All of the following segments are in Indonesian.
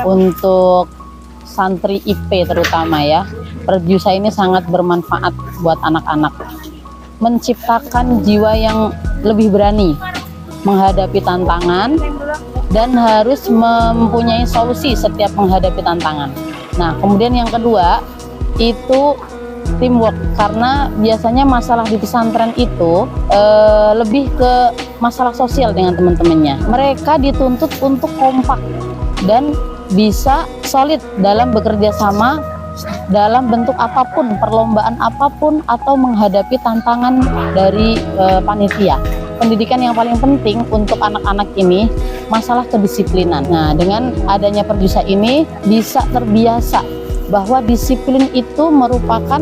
untuk santri IP terutama ya. Perjusa ini sangat bermanfaat buat anak-anak. Menciptakan jiwa yang lebih berani menghadapi tantangan dan harus mempunyai solusi setiap menghadapi tantangan. Nah, kemudian yang kedua itu teamwork, karena biasanya masalah di pesantren itu lebih ke masalah sosial dengan teman-temannya. Mereka dituntut untuk kompak dan bisa solid dalam bekerja sama dalam bentuk apapun, perlombaan apapun, atau menghadapi tantangan dari panitia. Pendidikan yang paling penting untuk anak-anak ini masalah kedisiplinan. Nah, dengan adanya Perjusa ini bisa terbiasa bahwa disiplin itu merupakan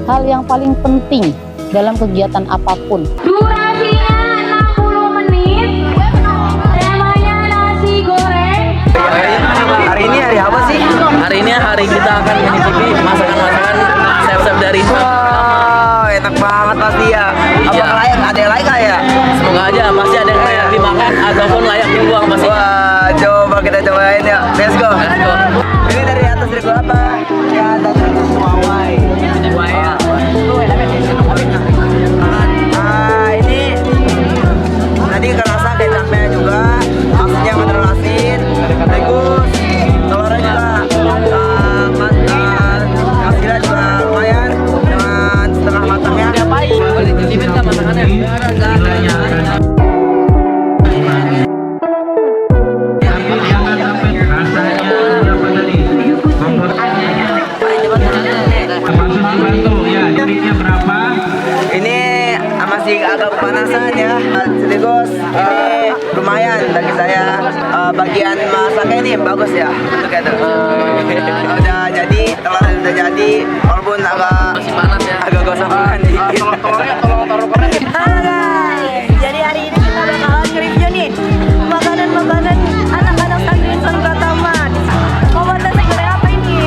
hal yang paling penting dalam kegiatan apapun. Durasinya 60 menit, temanya nasi goreng. Hari ini hari apa sih? Hari ini hari kita akan mencicipi masakan-masakan chef-chef dari Wow, enak banget pasti ya. Apakah layak? Ada yang layak nggak ya? Semoga aja pasti ada yang layak dimakan ataupun layak dibuang pasti. Wah, coba kita cobain ya. Let's go. Let's go. Ini dari atas regu apa? Ya, atas regu Huawei. Ah, ini tadi kerasa kecapnya juga, asinnya bener asin, bagus, telurnya juga, hasilnya juga lumayan dengan setengah matangnya. Boleh cicipin nggak masakannya? Ini masih agak kepanasan ya, sekaligus ini lumayan bagi saya. Bagian masaknya ini bagus ya bentuknya tuh. Udah jadi, telur udah jadi, walaupun agak Masih panas ya. agak gosongan dikit. Halo guys, jadi hari ini kita bakalan nge-review nih makanan-makanan anak-anak santri Insan Pratama. Mau buat nasi goreng apa ini?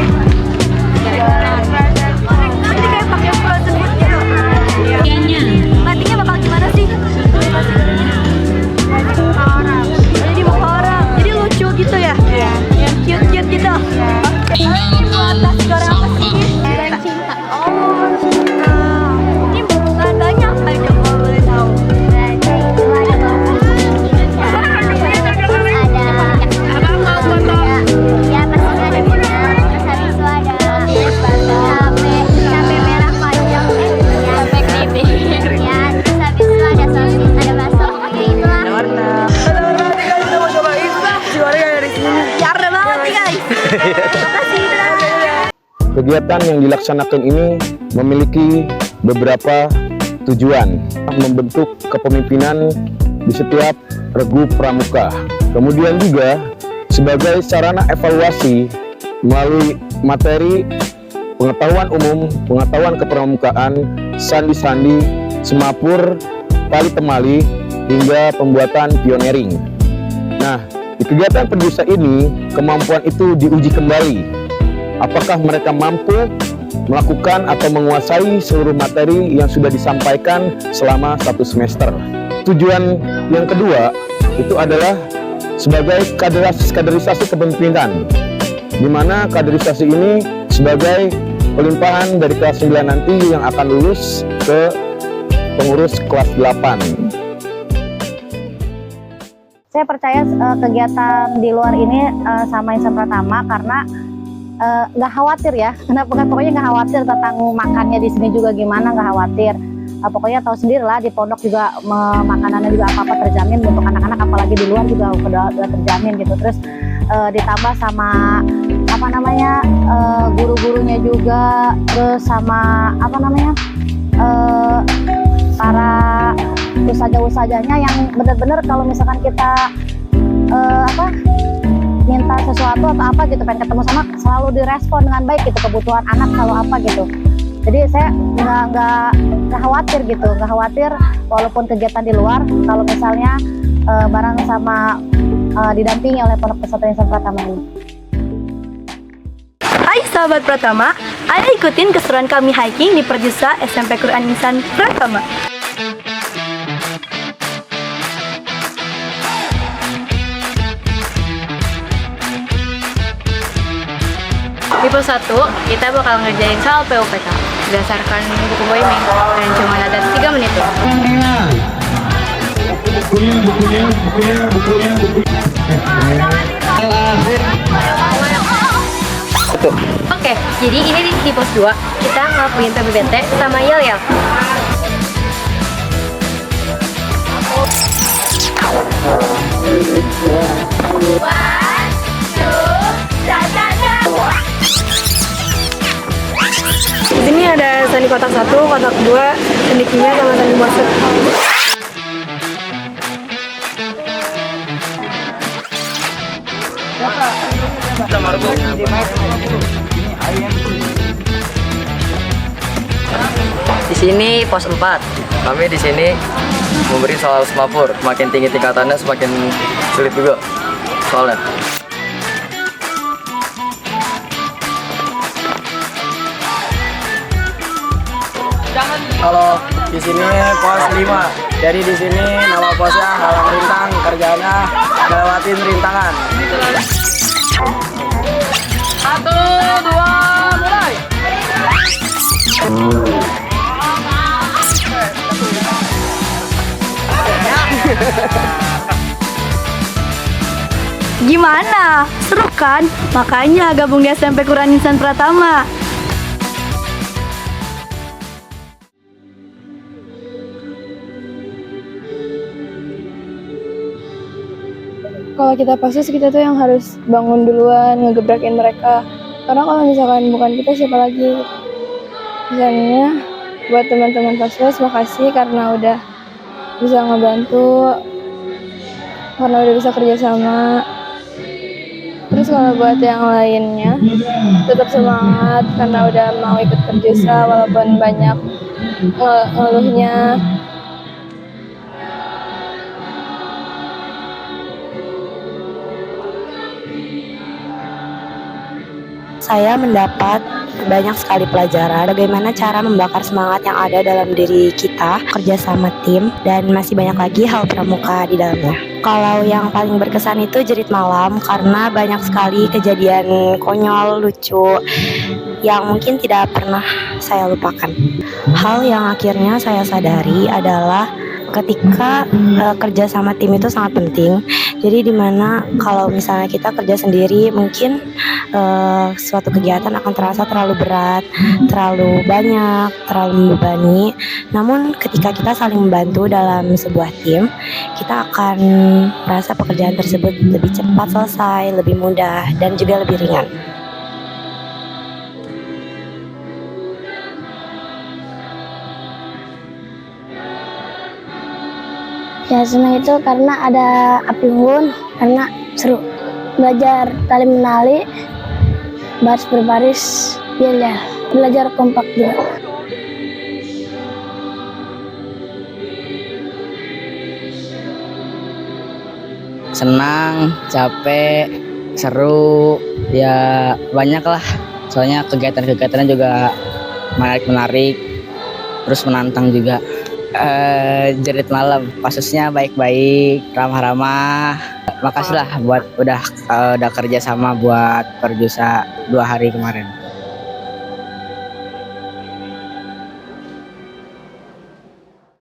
Ini kayak pakai frozen food gitu. Kayaknya. Matinya bakal gimana sih? Jadi muka orang. Jadi lucu gitu ya? Iya. Yang cute-cute gitu. Ini buat nasi goreng apa sih? Cinta. Oh, cinta. Ini bukan banyak aja kalau boleh tahu. Kegiatan yang dilaksanakan ini memiliki beberapa tujuan, membentuk kepemimpinan di setiap regu pramuka. Kemudian juga sebagai sarana evaluasi melalui materi pengetahuan umum, pengetahuan kepramukaan, sandi-sandi, semapur, tali temali, hingga pembuatan pioneering. Nah, di kegiatan Perjusa ini, kemampuan itu diuji kembali. Apakah mereka mampu melakukan atau menguasai seluruh materi yang sudah disampaikan selama 1 semester. Tujuan yang kedua itu adalah sebagai kaderisasi kepemimpinan, di mana kaderisasi ini sebagai pelimpahan dari kelas 9 nanti yang akan lulus ke pengurus kelas 8. Saya percaya kegiatan di luar ini sama Insan Pratama karena nggak khawatir ya. Kenapa? Pokoknya nggak khawatir tentang makannya di sini juga gimana, nggak khawatir. Pokoknya tahu sendiri lah, di pondok juga makanannya juga apa-apa terjamin untuk anak-anak, apalagi di luar juga udah terjamin gitu. Terus ditambah sama apa namanya guru-gurunya juga, terus sama apa namanya para usaha-usahanya yang benar-benar kalau misalkan kita minta sesuatu atau apa gitu, pengen ketemu sama, selalu direspon dengan baik gitu, kebutuhan anak selalu apa gitu. Jadi saya nggak khawatir gitu, nggak khawatir walaupun kegiatan di luar, kalau misalnya bareng sama didampingi oleh Pondok Pesantren Insan Pratama ini. Hai sahabat Pratama, ayo ikutin keseruan kami hiking di Perjusa SMP Quran Insan Pratama. Tipe 1, kita bakal ngerjain soal PUPK berdasarkan buku Boiming dan cuma ada 3 menit. Oke, jadi ini di pos 2 kita ngelakuin PBBT sama yel-yel. Di sini ada sandi kotak 1, kotak 2, sandi kimia sama sandi morse. Di sini pos 4. Kami di sini memberi soal semapur. Semakin tinggi tingkatannya semakin sulit juga soalnya. Kalau di sini pos 5. Jadi di sini nama posnya halang rintang, kerjanya ngelewatin rintangan. 1, 2, mulai. Gimana? Seru kan? Makanya gabung di SMP Quran Insan Pratama. Kalau kita pasus, kita tuh yang harus bangun duluan, ngegebrakin mereka. Karena kalau misalkan bukan kita, siapa lagi? Misalnya, buat teman-teman pasus, makasih karena udah bisa ngebantu, karena udah bisa kerjasama. Terus kalau buat yang lainnya, tetap semangat karena udah mau ikut kerja walaupun banyak ngeluhnya. Saya mendapat banyak sekali pelajaran bagaimana cara membakar semangat yang ada dalam diri kita, kerja sama tim, dan masih banyak lagi hal pramuka di dalamnya. Kalau yang paling berkesan itu jerit malam karena banyak sekali kejadian konyol, lucu yang mungkin tidak pernah saya lupakan. Hal yang akhirnya saya sadari adalah ketika kerja sama tim itu sangat penting. Jadi dimana kalau misalnya kita kerja sendiri mungkin suatu kegiatan akan terasa terlalu berat, terlalu banyak, terlalu membebani. Namun ketika kita saling membantu dalam sebuah tim, kita akan merasa pekerjaan tersebut lebih cepat selesai, lebih mudah, dan juga lebih ringan. Ya senang itu karena ada api unggun, karena seru belajar tali menali, baris berbaris, ya belajar kompak juga. Senang, capek, seru, ya banyak lah. Soalnya kegiatan-kegiatannya juga menarik-menarik, terus menantang juga. Jerit malam, pasusnya baik-baik, ramah-ramah. Makasih lah buat udah kerja sama buat Perjusa 2 hari kemarin.